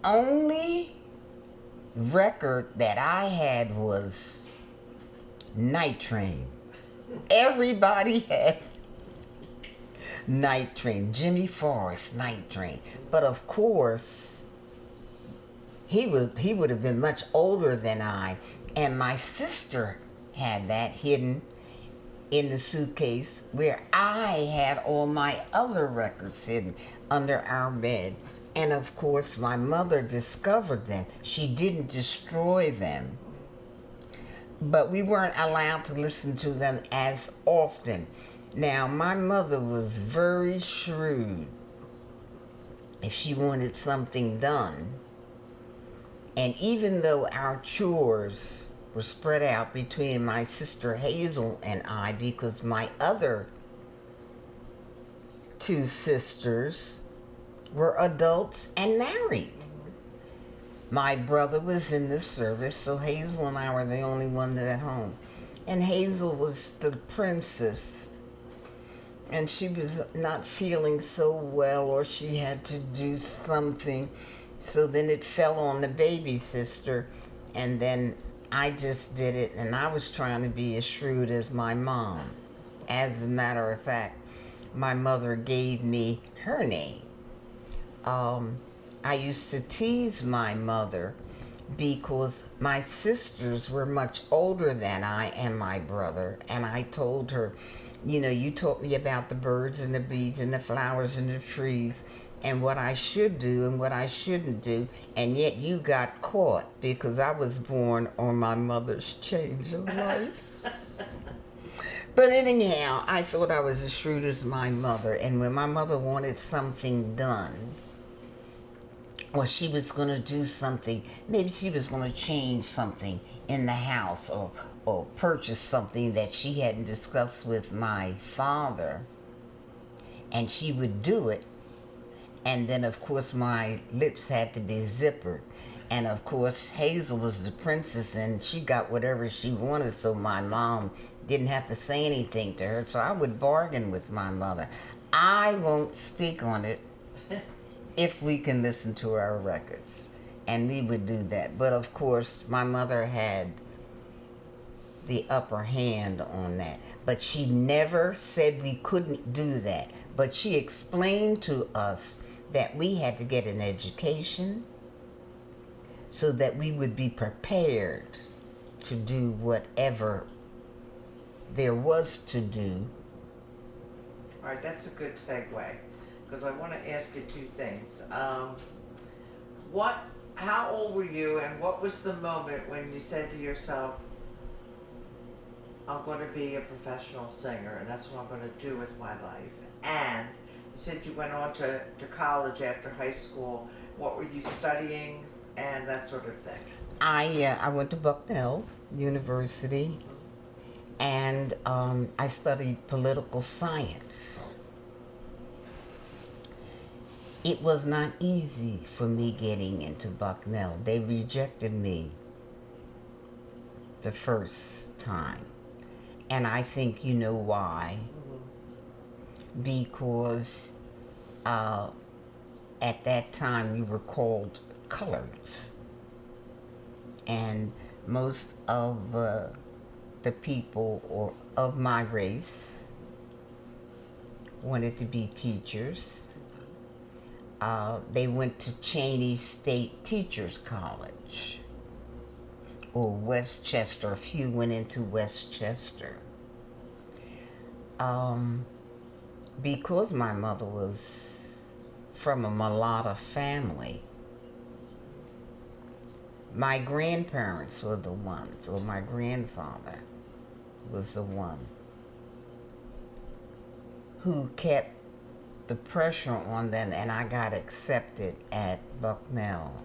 only record that I had was Night Train. Everybody had Night Train. Jimmy Forrest, Night Train. But of course, he would have been much older than I, and my sister had that hidden in the suitcase where I had all my other records hidden under our bed. And of course, my mother discovered them. She didn't destroy them, but we weren't allowed to listen to them as often. Now, my mother was very shrewd. If she wanted something done, and even though our chores were spread out between my sister Hazel and I, because my other two sisters were adults and married. My brother was in the service, so Hazel and I were the only ones at home. And Hazel was the princess, and she was not feeling so well, or she had to do something. So then it fell on the baby sister, and then I just did it, and I was trying to be as shrewd as my mom. As a matter of fact, my mother gave me her name. I used to tease my mother because my sisters were much older than I and my brother, and I told her, you taught me about the birds and the bees and the flowers and the trees and what I should do and what I shouldn't do, and yet you got caught because I was born on my mother's change of life. But anyhow, I thought I was as shrewd as my mother, and when my mother wanted something done, or she was going to do something, maybe she was going to change something in the house, or purchase something that she hadn't discussed with my father, and she would do it. And then, of course, my lips had to be zippered. And, of course, Hazel was the princess, and she got whatever she wanted, so my mom didn't have to say anything to her. So I would bargain with my mother. I won't speak on it if we can listen to our records. And we would do that. But, of course, my mother had the upper hand on that. But she never said we couldn't do that. But she explained to us that we had to get an education so that we would be prepared to do whatever there was to do. All right, that's a good segue, because I want to ask you two things. How old were you, and what was the moment when you said to yourself, I'm going to be a professional singer, and that's what I'm going to do with my life? And you said you went on to college after high school. What were you studying and that sort of thing? I went to Bucknell University, and I studied political science. It was not easy for me getting into Bucknell. They rejected me the first time. And I think you know why. Because at that time we were called coloreds. And most of the people of my race wanted to be teachers. They went to Cheney State Teachers College, or Westchester. A few went into Westchester. Because my mother was from a mulatto family, my grandparents were the ones, or my grandfather was the one who kept the pressure on them, and I got accepted at Bucknell,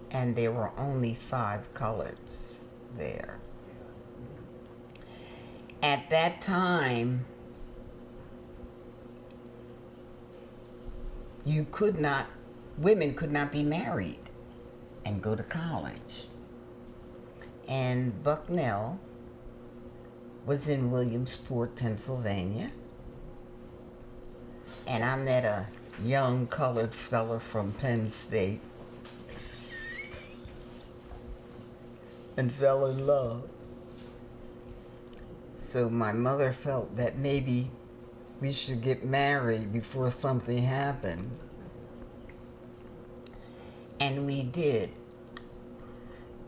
and there were only 5 coloreds there. At that time, women could not be married and go to college. And Bucknell was in Williamsport, Pennsylvania. And I met a young colored fella from Penn State. and fell in love. So my mother felt that maybe we should get married before something happened. And we did.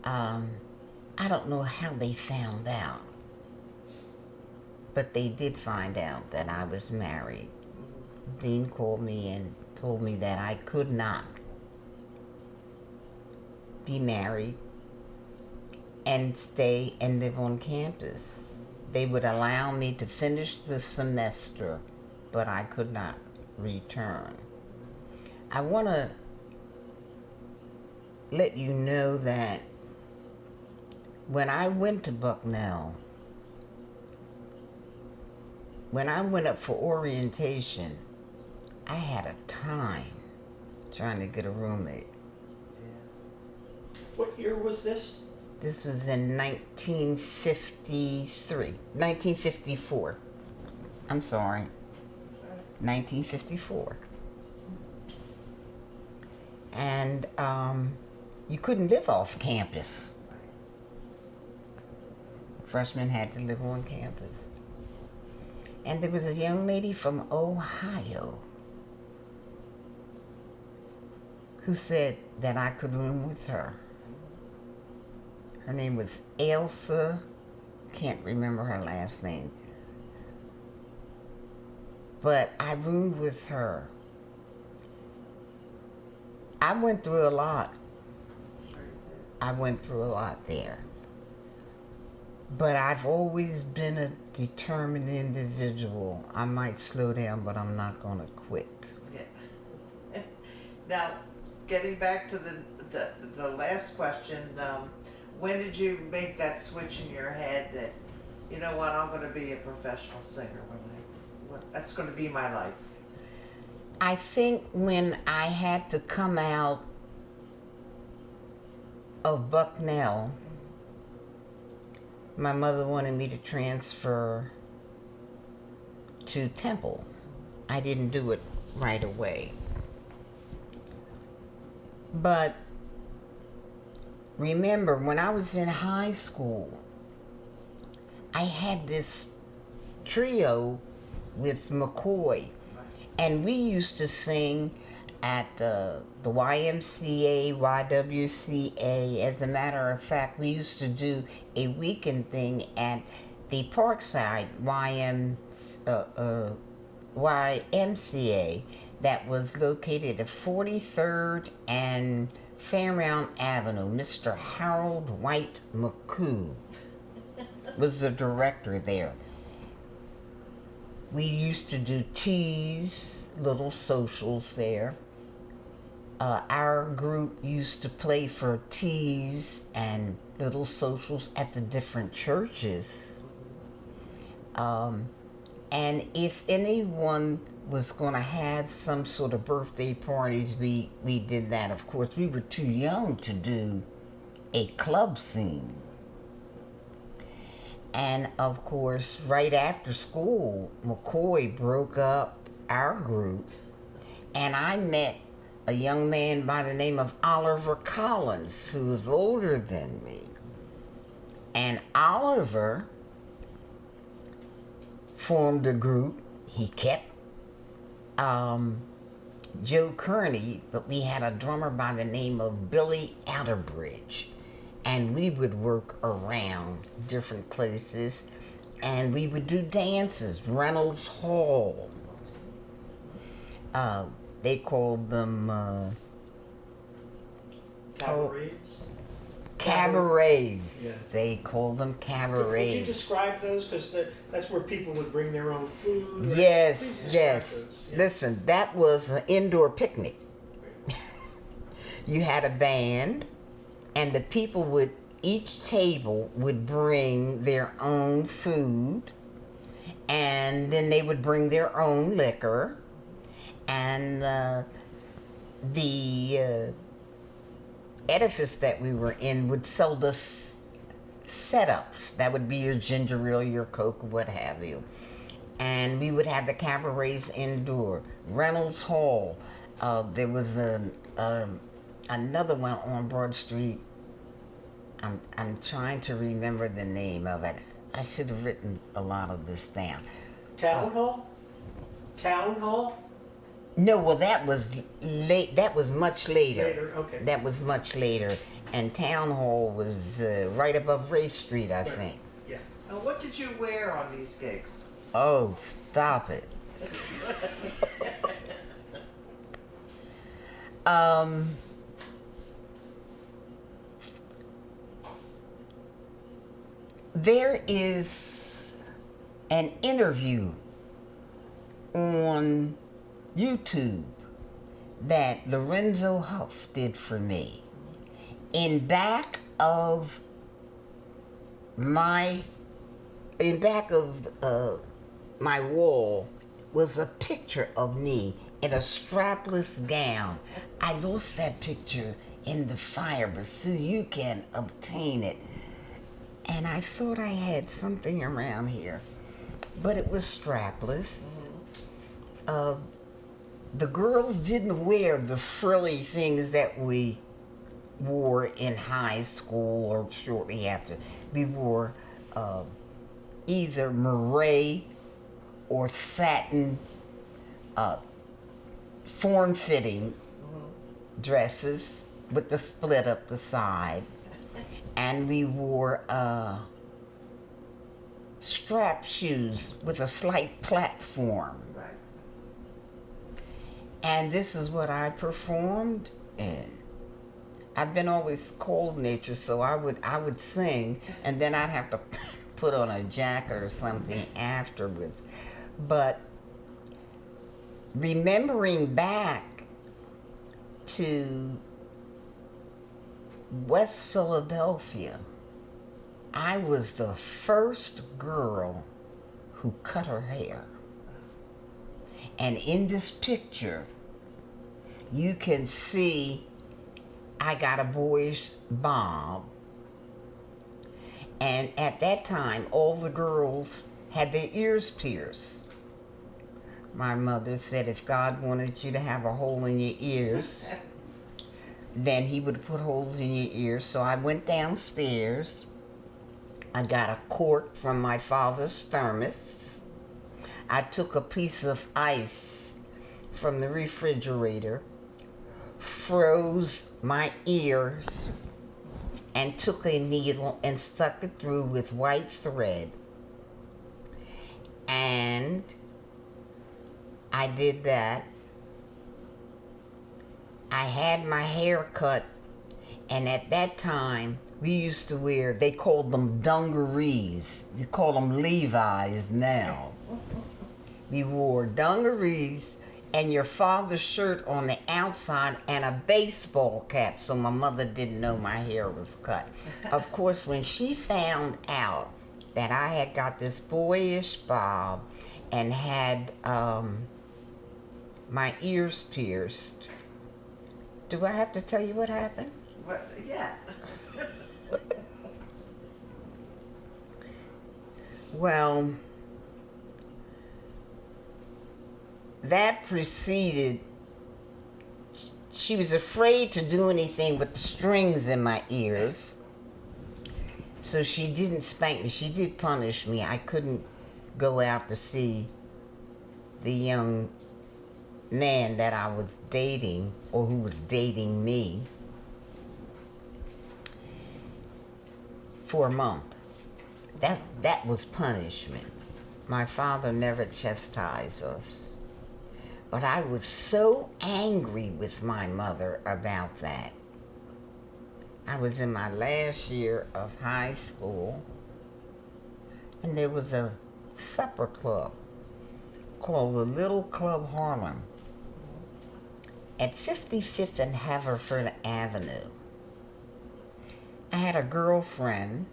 I don't know how they found out, but they did find out that I was married. Dean called me and told me that I could not be married and stay and live on campus. They would allow me to finish the semester, but I could not return. I want to let you know that when I went to Bucknell, when I went up for orientation, I had a time trying to get a roommate. What year was this? This was in 1954. I'm sorry, 1954. And you couldn't live off campus. Freshmen had to live on campus. And there was a young lady from Ohio who said that I could room with her. Her name was Elsa, can't remember her last name. But I roomed with her. I went through a lot. There. But I've always been a determined individual. I might slow down, but I'm not going to quit. Yeah. Now, getting back to the last question, when did you make that switch in your head that, you know what, I'm going to be a professional singer that's going to be my life? I think when I had to come out of Bucknell, my mother wanted me to transfer to Temple. I didn't do it right away. But remember, when I was in high school, I had this trio with McCoy, and we used to sing at the YMCA, YWCA. As a matter of fact, we used to do a weekend thing at the Parkside YMCA that was located at 43rd and Fairmount Avenue. Mr. Harold White McCoy was the director there. We used to do teas, little socials there. Our group used to play for teas and little socials at the different churches. And if anyone was going to have some sort of birthday parties, we did that. Of course, we were too young to do a club scene. And of course, right after school, McCoy broke up our group, and I met a young man by the name of Oliver Collins, who was older than me. And Oliver formed a group. He kept Joe Kearney, but we had a drummer by the name of Billy Outerbridge. And we would work around different places, and we would do dances. Reynolds Hall. They called them cabarets. Yeah. They called them cabarets. Could you describe those? Because that's where people would bring their own food. Right? Yes, yes. Those. Yeah. Listen, that was an indoor picnic. You had a band, and the people would, each table would bring their own food, and then they would bring their own liquor, and the edifice that we were in would sell the setups. That would be your ginger ale, your Coke, what have you. And we would have the cabarets indoor. Reynolds Hall. There was another one on Broad Street. I'm trying to remember the name of it. I should have written a lot of this down. Town hall? Town hall? No, well, that was late. That was much later. Later, okay. That was much later, and Town Hall was right above Ray Street, I Right. think. Yeah. Now, what did you wear on these gigs? Oh, stop it. There is an interview on YouTube that Lorenzo Huff did for me. In back of my my wall was a picture of me in a strapless gown. I lost that picture in the fire, but Sue, you can obtain it. And I thought I had something around here, but it was strapless. The girls didn't wear the frilly things that we wore in high school or shortly after. We wore either moire or satin form-fitting dresses with the split up the side, and we wore strap shoes with a slight platform. Right. And this is what I performed in. I've been always cold natured, so I would sing, and then I'd have to put on a jacket or something afterwards. But remembering back to West Philadelphia, I was the first girl who cut her hair. And in this picture, you can see I got a boyish bob. And at that time, all the girls had their ears pierced. My mother said if God wanted you to have a hole in your ears, then he would put holes in your ears. So I went downstairs. I got a cork from my father's thermos. I took a piece of ice from the refrigerator, froze my ears, and took a needle and stuck it through with white thread. And I did that. I had my hair cut, and at that time, we used to wear, they called them dungarees. You call them Levi's now. We wore dungarees and your father's shirt on the outside and a baseball cap, so my mother didn't know my hair was cut. Of course, when she found out that I had got this boyish bob and had my ears pierced, do I have to tell you what happened? What? Yeah. Well, that preceded, she was afraid to do anything with the strings in my ears. So she didn't spank me. She did punish me. I couldn't go out to see the young man that I was dating, or who was dating me, for a month. That was punishment. My father never chastised us. But I was so angry with my mother about that. I was in my last year of high school, and there was a supper club called the Little Club Harlem at 55th and Haverford Avenue. I had a girlfriend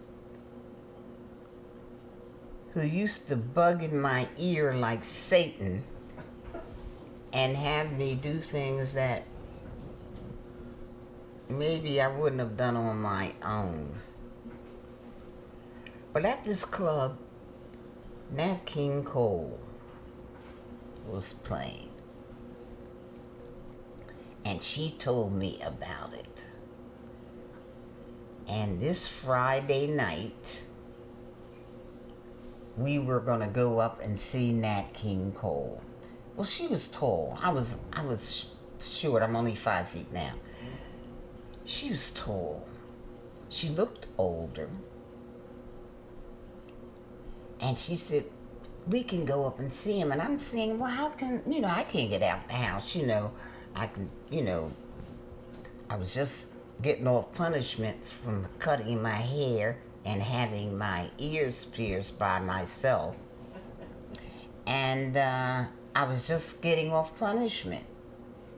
who used to bug in my ear like Satan and had me do things that maybe I wouldn't have done on my own. But at this club, Nat King Cole was playing. And she told me about it. And this Friday night, we were going to go up and see Nat King Cole. Well, she was tall. I was short. I'm only 5 feet now. She was tall. She looked older. And she said, we can go up and see him. And I'm saying, well, how can, I can't get out the house, I can, I was just getting off punishment from cutting my hair and having my ears pierced by myself. And I was just getting off punishment.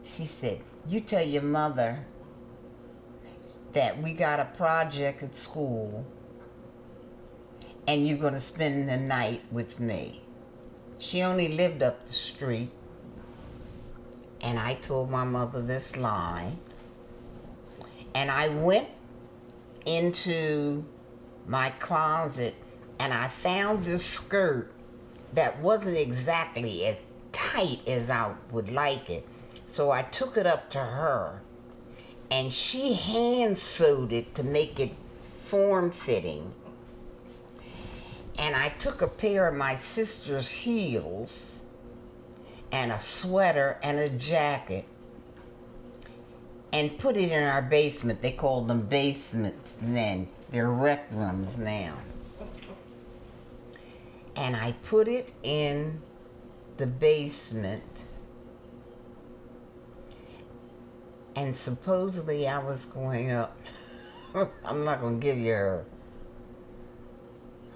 She said, you tell your mother that we got a project at school and you're going to spend the night with me. She only lived up the street. And I told my mother this lie. And I went into my closet and I found this skirt that wasn't exactly as tight as I would like it. So I took it up to her and she hand sewed it to make it form-fitting. And I took a pair of my sister's heels and a sweater and a jacket and put it in our basement. They called them basements then. They're rec rooms now. And I put it in the basement. And supposedly I was going up. I'm not going to give you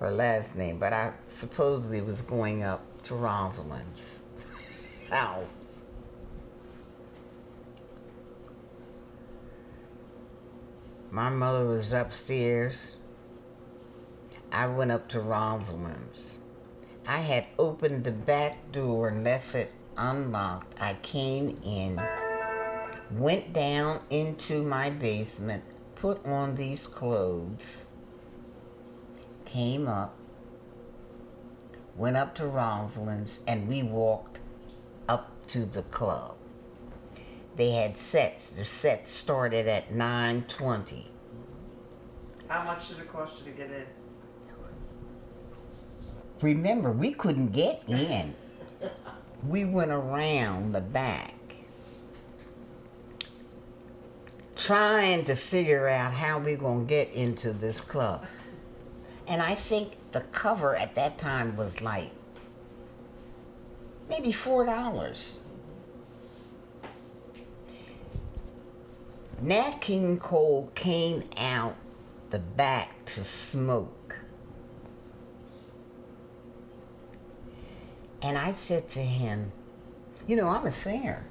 her last name, but I supposedly was going up to Rosalind's house. My mother was upstairs. I went up to Rosalind's. I had opened the back door and left it unlocked. I came in, went down into my basement, put on these clothes, came up, went up to Rosalind's, and we walked up to the club. They had sets. The sets started at 9:20. How much did it cost you to get in? Remember, we couldn't get in. We went around the back, trying to figure out how we're going to get into this club. And I think the cover at that time was like maybe $4. Nat King Cole came out the back to smoke. And I said to him, I'm a singer.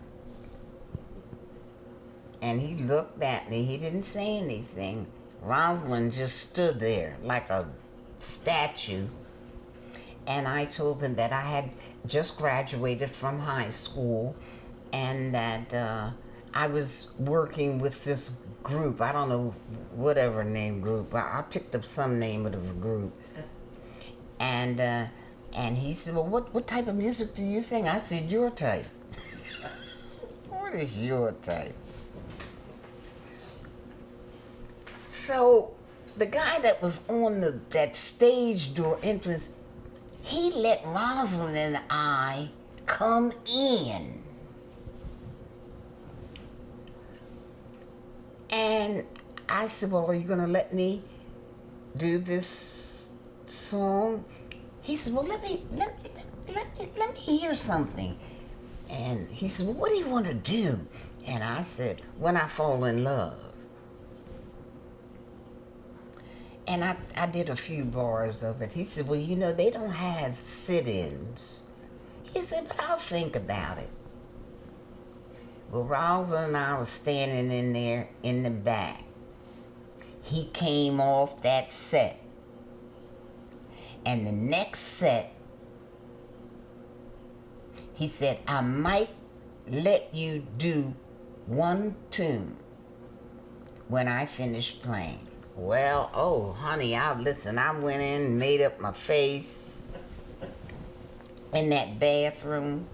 And he looked at me. He didn't say anything. Rosalind just stood there like a statue. And I told him that I had just graduated from high school and that I was working with this group. I don't know, whatever name group. I picked up some name of the group. And he said, well, what type of music do you sing? I said, your type. What is your type? So the guy that was on that stage door entrance, he let Rosalind and I come in. And I said, well, are you going to let me do this song? He said, well, let me hear something. And he said, well, what do you want to do? And I said, when I fall in love. And I did a few bars of it. He said, well, they don't have sit-ins. He said, but I'll think about it. Well, Rosa and I was standing in there in the back. He came off that set. And the next set, he said, I might let you do one tune when I finish playing. Well, oh, honey, I went in and made up my face in that bathroom.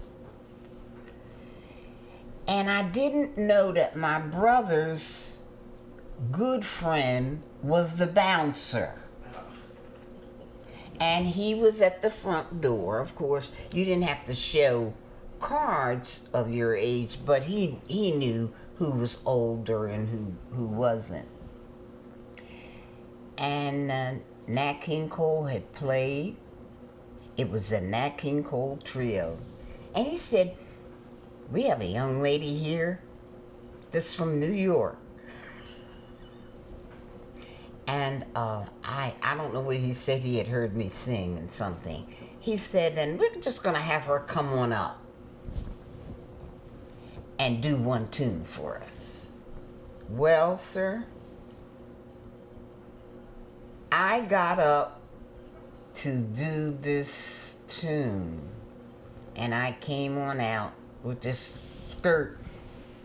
And I didn't know that my brothers good friend was the bouncer. And he was at the front door. Of course, you didn't have to show cards of your age, but he knew who was older and who wasn't. And Nat King Cole had played. It was the Nat King Cole trio. And he said, we have a young lady here that's from New York. And I don't know what he said. He had heard me sing and something. He said, and we're just going to have her come on up and do one tune for us. Well, sir, I got up to do this tune, and I came on out with this skirt.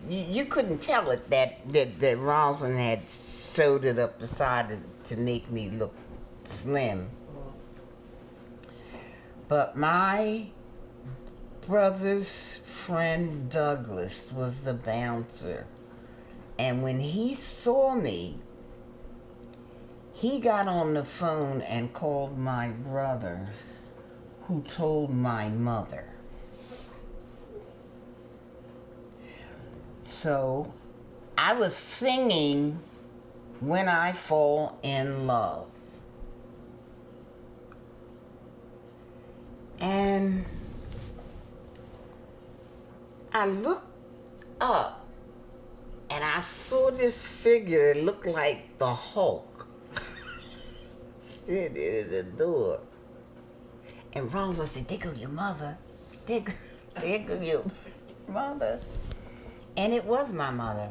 You couldn't tell it that Roslyn had sewed it up the side to make me look slim. But my brother's friend Douglas was the bouncer. And when he saw me, he got on the phone and called my brother, who told my mother. So I was singing When I Fall in Love. And I looked up and I saw this figure that looked like the Hulk standing at the door. And Rosa said, there go your mother. There go your mother. And it was my mother.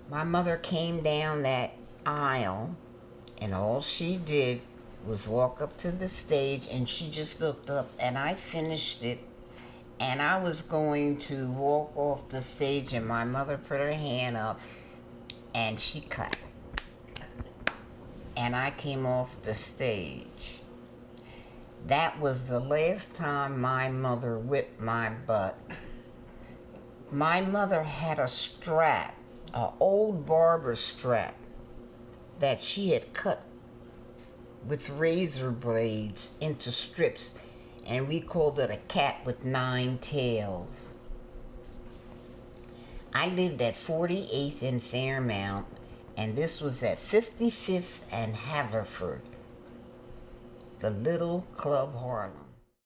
My mother came down that aisle, and all she did was walk up to the stage, and she just looked up, and I finished it, and I was going to walk off the stage, and my mother put her hand up, and she clapped. And I came off the stage. That was the last time my mother whipped my butt. My mother had a strap, an old barber strap, that she had cut with razor blades into strips, and we called it a cat with 9 tails. I lived at 48th and Fairmount, and this was at 55th and Haverford, the little Club Harlem.